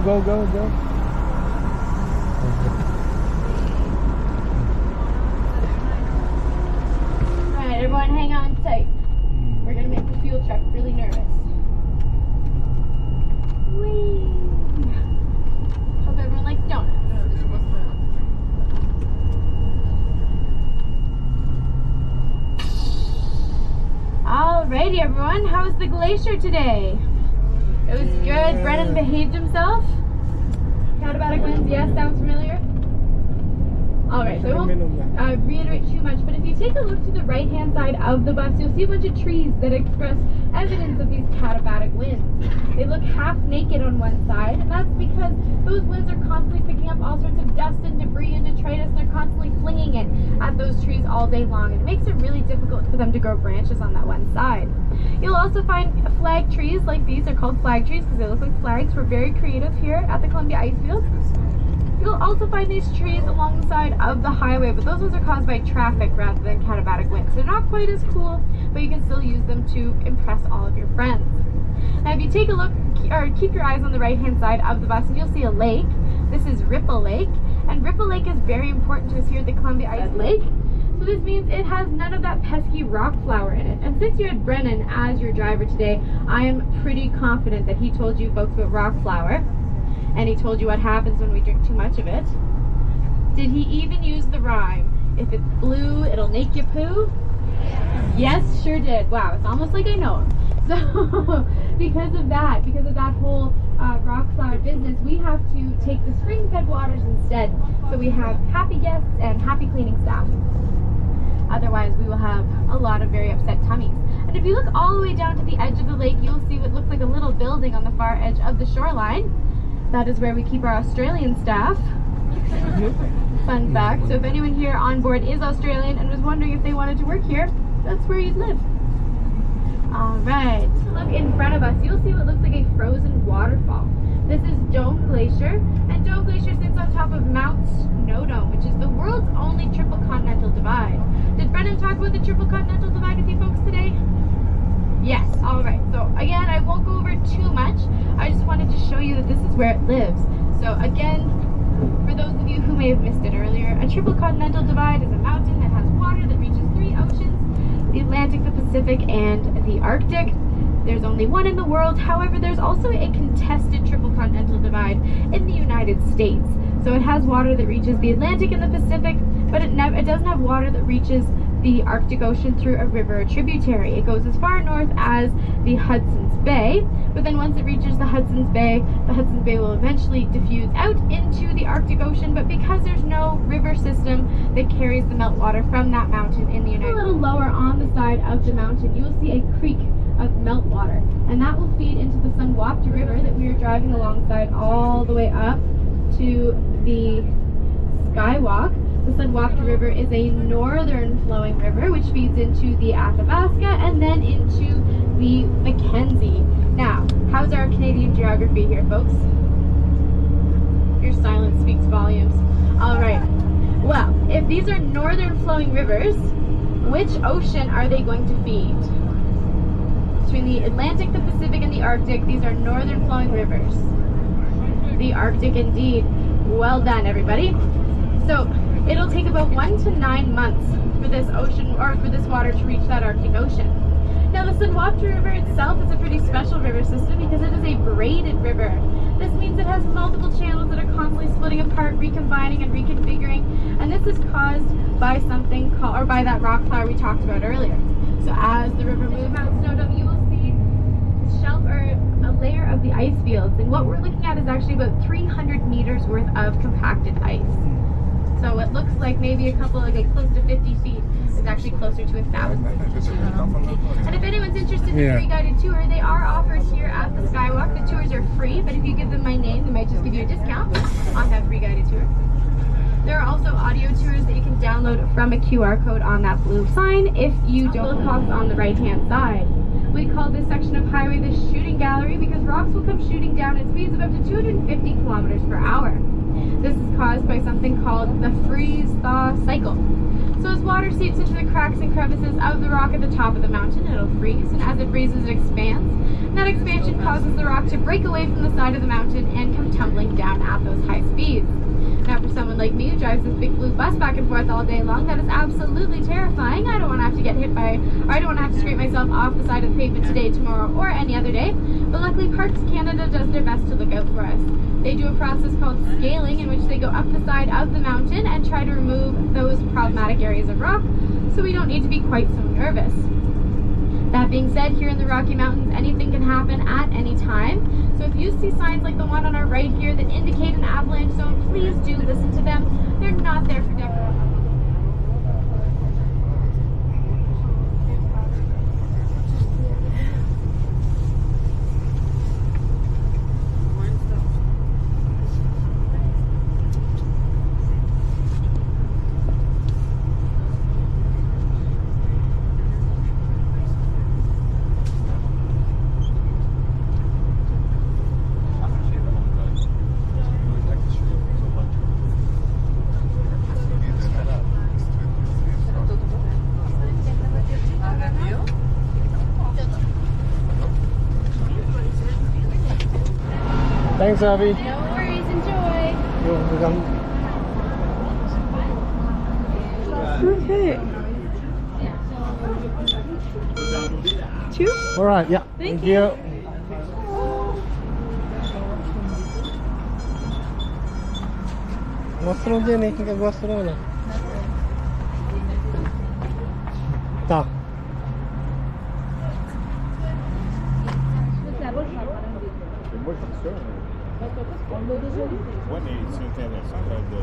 go, go, go, go. Alright, everyone hang on tight. We're gonna make the fuel truck really nervous. Whee! Hope everyone likes donuts. Alrighty everyone, how was the glacier today? It was good. Brennan behaved himself. Katabatic winds, yes, sounds familiar? Alright, so I won't reiterate too much, but if you take a look to the right hand side of the bus, you'll see a bunch of trees that express evidence of these katabatic winds. They look half naked on one side, and that's because those winds are constantly picking up all sorts of dust and debris and detritus, and they're constantly flinging it at those trees all day long, and it makes it really difficult for them to grow branches on that one side. You'll also find flag trees like these. Are called flag trees because they look like flags. We're very creative here at the Columbia Icefield. You'll also find these trees along the side of the highway, but those ones are caused by traffic rather than katabatic winds. They're not quite as cool, but you can still use them to impress all of your friends. Now if you take a look, or keep your eyes on the right hand side of the bus, and you'll see a lake. This is Ripple Lake, and Ripple Lake is very important to us here at the Columbia Icefield Lake. So this means it has none of that pesky rock flour in it. And since you had Brennan as your driver today, I am pretty confident that he told you folks about rock flour. And he told you what happens when we drink too much of it. Did he even use the rhyme? If it's blue, it'll make you poo? Yes, sure did. Wow, it's almost like I know him. So, because of that whole rock flour business, we have to take the spring-fed waters instead. So we have happy guests and happy cleaning staff. Otherwise, we will have a lot of very upset tummies. And if you look all the way down to the edge of the lake, you'll see what looks like a little building on the far edge of the shoreline. That is where we keep our Australian staff. Fun fact. So if anyone here on board is Australian and was wondering if they wanted to work here, that's where you'd live. Alright, look in front of us. You'll see what looks like a frozen waterfall. This is Dome Glacier, and Dome Glacier sits on top of Mount Snowdome, which is the world's only triple continental divide. Did Brennan talk about the triple continental divide with you folks today? Yes, alright. So again, I won't go over too much. I just wanted to show you that this is where it lives. So again, for those of you who may have missed it earlier, a triple continental divide is a mountain that has water that reaches 3 oceans, the Atlantic, the Pacific, and the Arctic. There's only one in the world. However, there's also a contested triple continental divide in the United States. So it has water that reaches the Atlantic and the Pacific, but it doesn't have water that reaches the Arctic Ocean through a river or tributary. It goes as far north as the Hudson's Bay, but then once it reaches the Hudson's Bay will eventually diffuse out into the Arctic Ocean, but because there's no river system that carries the meltwater from that mountain in the United States. A little lower on the side of the mountain, you will see a creek of meltwater, and that will feed into the Sunwapta River that we are driving alongside all the way up to the Skywalk. The Sunwapta River is a northern flowing river which feeds into the Athabasca and then into the Mackenzie. Now, how's our Canadian geography here, folks? Your silence speaks volumes. Alright, well, if these are northern flowing rivers, which ocean are they going to feed? Between the Atlantic, the Pacific, and the Arctic, these are northern flowing rivers. The Arctic indeed. Well done, everybody. So, it'll take about 1 to 9 months for this ocean, or for this water to reach that Arctic Ocean. Now the Sunwapta River itself is a pretty special river system because it is a braided river. This means it has multiple channels that are constantly splitting apart, recombining, and reconfiguring, and this is caused by something called, or by that rock flour we talked about earlier. So as the river moves out Snowdome, you will see shelf, or a layer of the ice fields, and what we're looking at is actually about 300 meters worth of compacted ice. So it looks like maybe a couple, like close to 50 feet, is actually closer to 1,000. And if anyone's interested in a free guided tour, they are offered here at the Skywalk. The tours are free, but if you give them my name, they might just give you a discount on that free guided tour. There are also audio tours that you can download from a QR code on that blue sign if you don't cost on the right hand side. We call this section of highway the shooting gallery because rocks will come shooting down at speeds of up to 250 kilometers per hour. This is caused by something called the freeze-thaw cycle. So as water seeps into the cracks and crevices of the rock at the top of the mountain, it'll freeze, and as it freezes, it expands. That expansion causes the rock to break away from the side of the mountain and come tumbling down at those high speeds. Now for someone like me who drives this big blue bus back and forth all day long, that is absolutely terrifying. I don't want to have to get hit by, or I don't want to have to scrape myself off the side of the pavement today, tomorrow, or any other day. But luckily Parks Canada does their best to look out for us. They do a process called scaling, in which they go up the side of the mountain and try to remove those problematic areas of rock, so we don't need to be quite so nervous. That being said, here in the Rocky Mountains, anything can happen at any time. So if you see signs like the one on our right here that indicate an avalanche zone, please do listen to them. They're not there for decoration. Thanks, Abby. No worries, enjoy. Okay. Two? Alright, yeah. Thank you. Gusto din eh, hindi gusto na. Ta. Ouais, mais c'est intéressant de...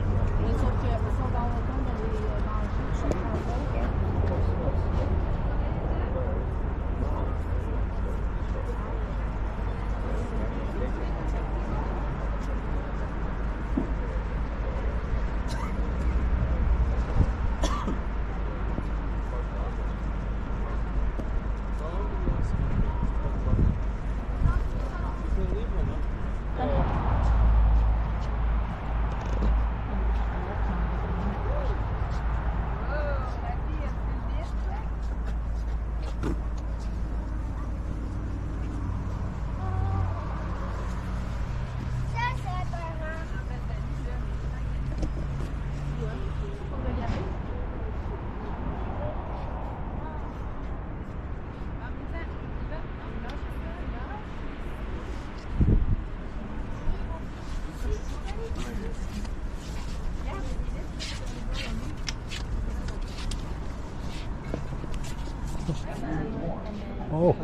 Oh.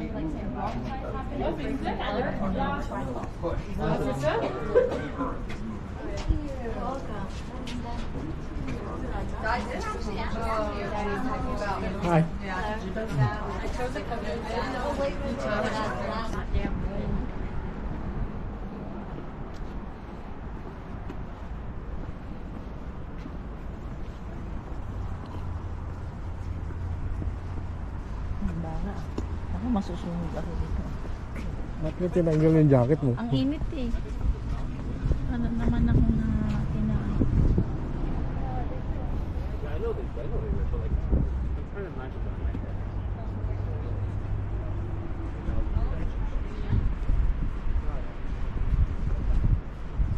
Hi. Ako masusunog ako dito. Bakit tinanggal yung jacket mo? Ang init eh. Ano naman ako na tinaay. I know they were, but like, I'm trying to imagine that in my head.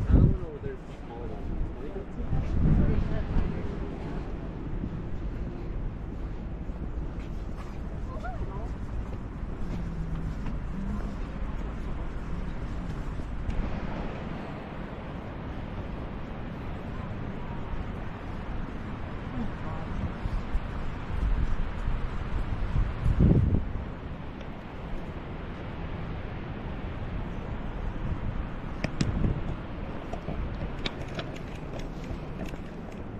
I don't know whether it's smaller than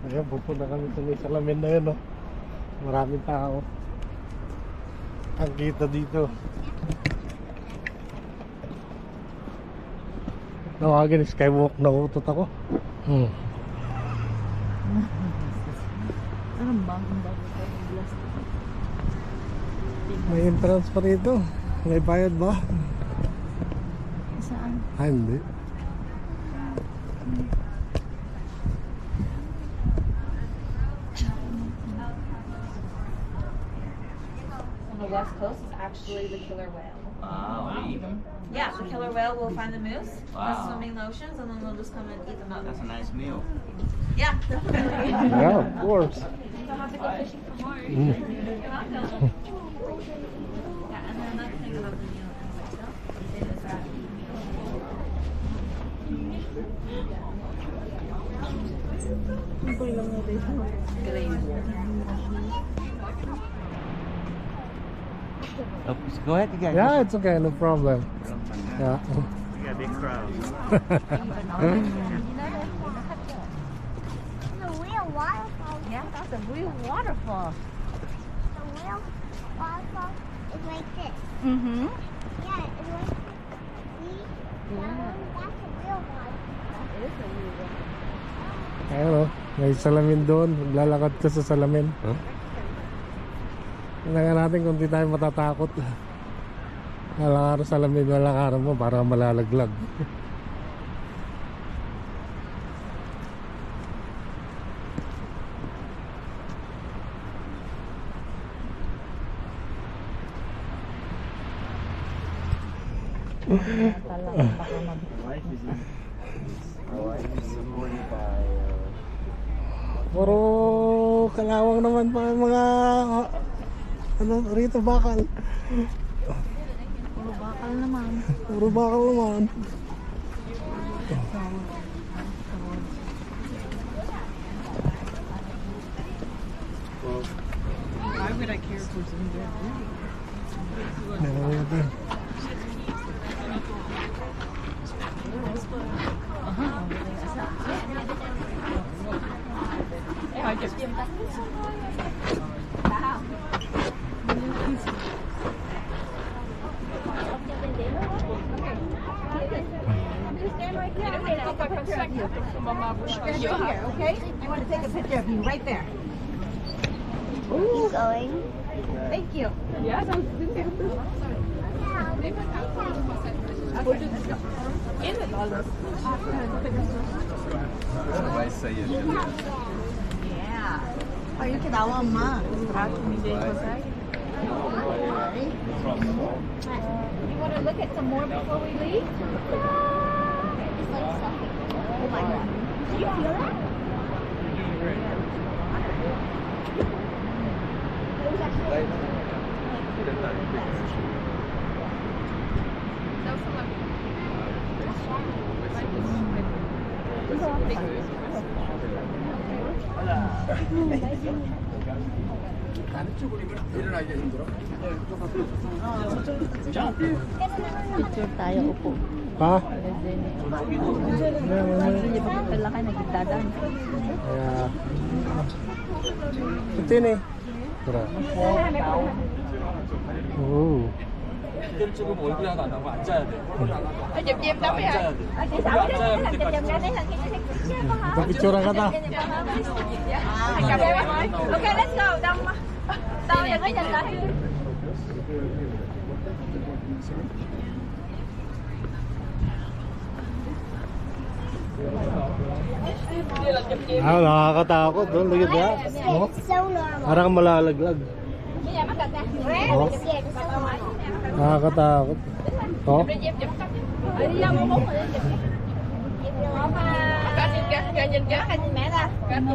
Ayan, pupunta kami sa may salamin na yun, no? Maraming tao. Ang kita dito. Nawagin, skywalk na utot ako. Parang bagong bago tayo ng glass. May entrance pa rito. May bayad ba? Saan? Ah, hindi. On the west coast is actually the killer whale. Wow, even. Yeah, the killer whale will find the moose, the Wow. swimming lotions, and then they'll just come and eat them up. That's a nice meal. Yeah, definitely. Yeah, of course. You'll have to go fishing for more. Mm. You're welcome. Yeah, and then another thing about the meal is that Oh, go ahead, you guys. Yeah, it's okay, no problem. Yeah. We got a big crowd. The real waterfall. Yeah, that's a real waterfall. The real waterfall is like this. Mm-hmm. Yeah, it's like this. See? That's a real waterfall. It is a real one. Ayun o, may salamin doon. Maglalakad ka sa salamin. Tingnan natin kung di tayo matatakot. Lalakar sa salamin, lalakar mo para malalaglag. Puro kalawang naman pa ang mga ano rito bakal. Puro bakal naman. Puro bakal naman. Why would I care who's in there? I want to take a picture of you right there. Keep going. Thank you. Yeah. Oh, 이렇게 나와 엄마. You want to look at some more before we leave? It's like stuffing. Oh my god. Do you feel that? It was actually Picture tayo, upo. Ha? Hindi niya pagkatala ka, nagdadaan. Kaya ito yun eh. Tara. Oo. 이대로 찍으면 얼굴이 하나도 안 나고 앉아야 돼. Dẹp tao 앉아야 돼. 얼굴 앉아야 밑에까지. Ito picture ka ta. Okay, let's go. Tao nhận cái nhìn lại. Ah, nakakatakot. Don't look at that. Oh, it's so normal. parang malalaglag. Oh, Scared. It's so normal. nakakatakot. Oh, Nhìn mẹ ra. Nhìn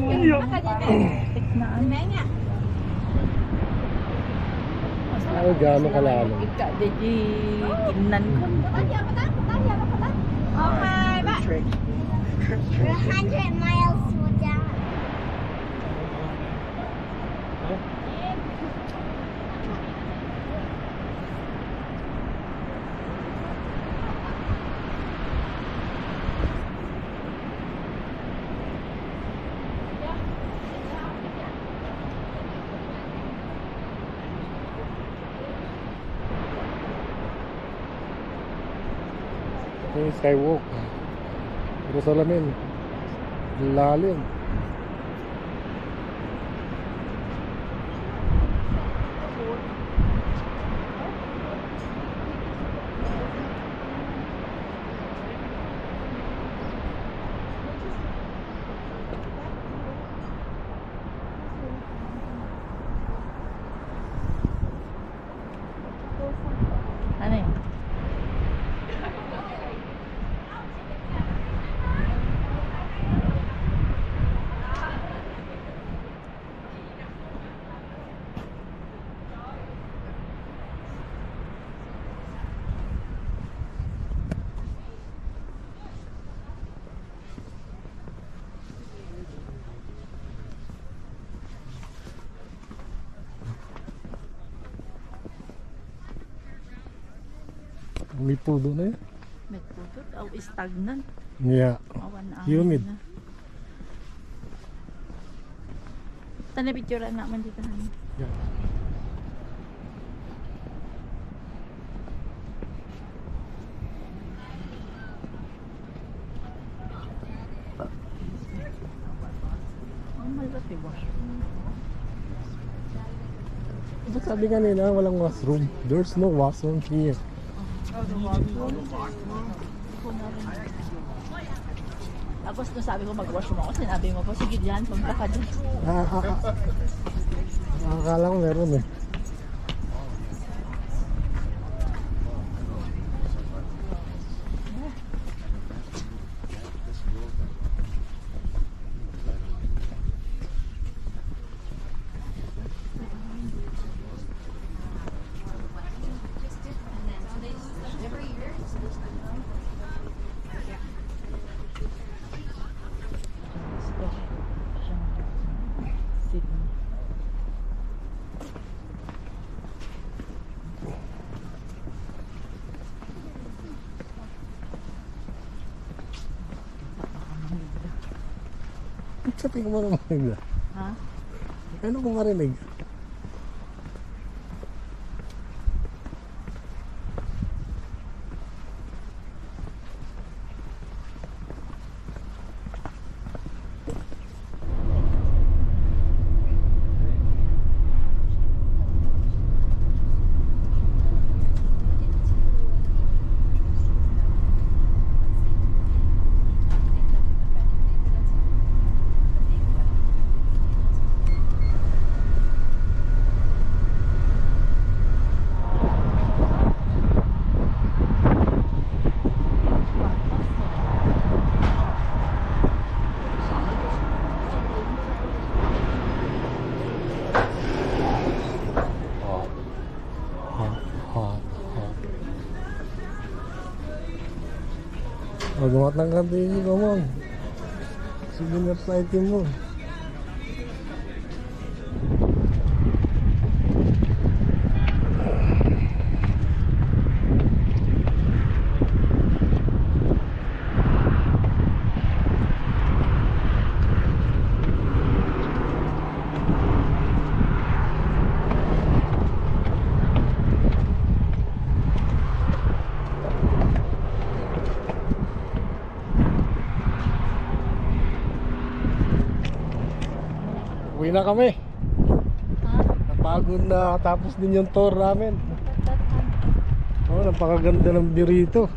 mẹ nha. ay gaano kalalim. Ika, di kimnan ko. Okay, bye. We're 100 miles down. Ito yung skywalk. Puro salamin. Lalim. Ano yun? May pudo na yun. May putol. Oh, stagnant. Yeah. Awan na. Humid. Tana picture naman dito. Yeah. Ang malaki ba? Ba't sabi kanina walang washroom? There's no washroom here. Tapos nung sabi ko mag-washroom ako, sinabi mo po, sige dyan, punta ka dyan. Akala ko meron eh. Sabi ko mo marinig na. Ha? Ano kung marinig? Magamat ng kantin ko mo. Souvenir sa item mo. Uwi na kami. Ha? Napagod na tapos din yung tour namin. Oh, napakaganda ng view rito.